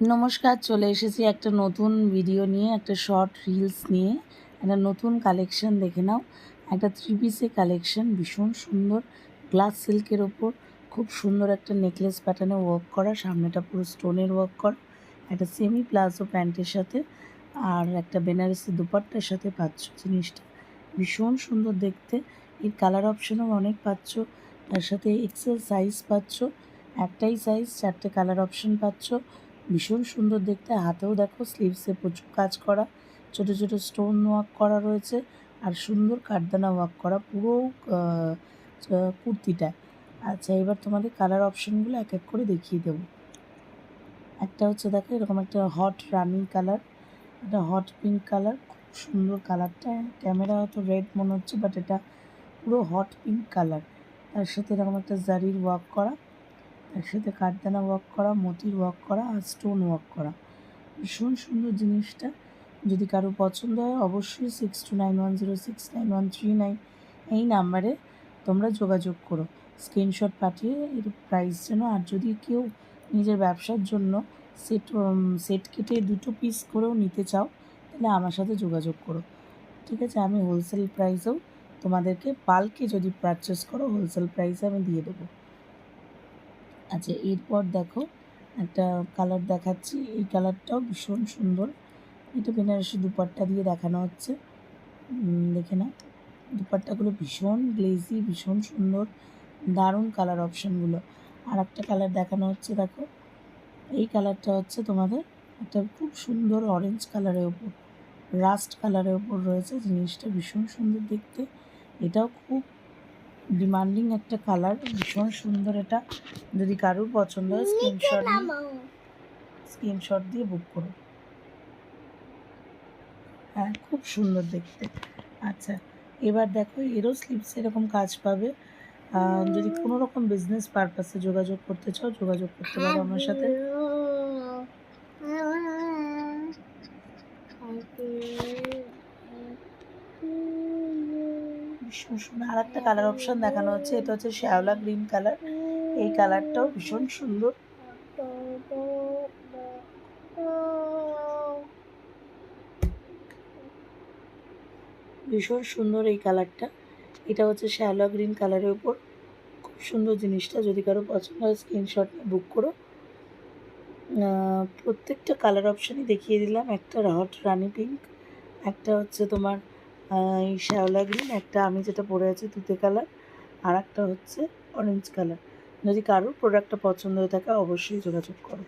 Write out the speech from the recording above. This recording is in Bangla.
নমস্কার, চলে এসেছি একটা নতুন ভিডিও নিয়ে, একটা শর্ট রিলস নিয়ে। একটা নতুন কালেকশন দেখে নাও। একটা থ্রি পিসের কালেকশন, ভীষণ সুন্দর গ্লাস সিল্কের ওপর খুব সুন্দর একটা নেকলেস প্যাটার্নে ওয়ার্ক করা, সামনেটা পুরো স্টোনের ওয়ার্ক করা, একটা সেমি প্লাজো প্যান্টের সাথে আর একটা বেনারসি দুপাট্টার সাথে পাচ্ছ। জিনিসটা ভীষণ সুন্দর দেখতে। এর কালার অপশনও অনেক পাচ্ছ, তার সাথে এক্সেল সাইজ পাচ্ছ, একটাই সাইজ, 4টে কালার অপশন পাচ্ছ। ভীষণ সুন্দর দেখতে। হাতেও দেখো স্লিভসে প্রচুর কাজ করা, ছোট ছোট স্টোন ওয়ার্ক করা রয়েছে আর সুন্দর কাঠদানা ওয়ার্ক করা পুরো কুর্তিটা। আচ্ছা, এবার তোমাদের কালার অপশনগুলো এক এক করে দেখিয়ে দেবো। একটা হচ্ছে দেখো এরকম একটা হট রানি কালার, একটা হট পিঙ্ক কালার, খুব সুন্দর কালারটা। ক্যামেরা হয়তো রেড মনে হচ্ছে, বাট এটা পুরো হট পিঙ্ক কালার। তার সাথে এরকম একটা জারির ওয়ার্ক করা, তার সাথে কাঠদানা ওয়ার্ক করা, মতির ওয়ার্ক করা আর স্টোন ওয়ার্ক করা। ভীষণ সুন্দর জিনিসটা। যদি কারো পছন্দ হয় অবশ্যই 6291069139 এই নাম্বারে তোমরা যোগাযোগ করো, স্ক্রিনশট পাঠিয়ে এর প্রাইস যেন। আর যদি কেউ নিজের ব্যবসার জন্য সেট কেটে দুটো পিস করেও নিতে চাও, তাহলে আমার সাথে যোগাযোগ করো, ঠিক আছে? আমি হোলসেল প্রাইসেও তোমাদেরকে, বাল্কে যদি পারচেস করো হোলসেল প্রাইসে আমি দিয়ে দেবো। আচ্ছা, এরপর দেখো একটা কালার দেখাচ্ছি। এই কালারটাও ভীষণ সুন্দর। এটা বেনারসি দুপাট্টা দিয়ে দেখানো হচ্ছে, দেখে নাও। দুপাট্টাগুলো ভীষণ গ্লেজি, ভীষণ সুন্দর, দারুণ কালার অপশানগুলো। আর একটা কালার দেখানো হচ্ছে, দেখো এই কালারটা হচ্ছে তোমাদের একটা খুব সুন্দর অরেঞ্জ কালারের ওপর, রাস্ট কালারের ওপর রয়েছে। জিনিসটা ভীষণ সুন্দর দেখতে। এটাও খুব ডিমান্ডিং একটা কালার, ভীষণ সুন্দর। এটা যদি কারোর পছন্দ হয় স্ক্রিনশট দিয়ে বুক করো। হ্যাঁ, খুব সুন্দর দেখতে। আচ্ছা, এবার দেখো এরও স্লিভস এরকম কাজ পাবে। যদি কোনো রকম বিজনেস পারপাসে যোগাযোগ করতে চাও, যোগাযোগ করতে পারো আমার সাথে। ভীষণ সুন্দর। আর একটা কালার অপশন দেখানো হচ্ছে, এটা হচ্ছে শ্যাওলা গ্রিন কালার। এই কালারটাও ভীষণ সুন্দর। ভীষণ সুন্দর এই কালারটা। এটা হচ্ছে শ্যাওলা গ্রিন কালারের উপর, খুব সুন্দর জিনিসটা। যদি কারো পছন্দ হয় স্ক্রিনশট বুক করো। প্রত্যেকটা কালার অপশানই দেখিয়ে দিলাম। একটা হট রানি পিঙ্ক, একটা হচ্ছে তোমার এই শ্যাওলা গ্রিন, একটা আমি যেটা পরে আছি তুতে কালার, আর একটা হচ্ছে অরেঞ্জ কালার। যদি কারোর প্রোডাক্টটা পছন্দ হয়ে থাকে অবশ্যই যোগাযোগ করো।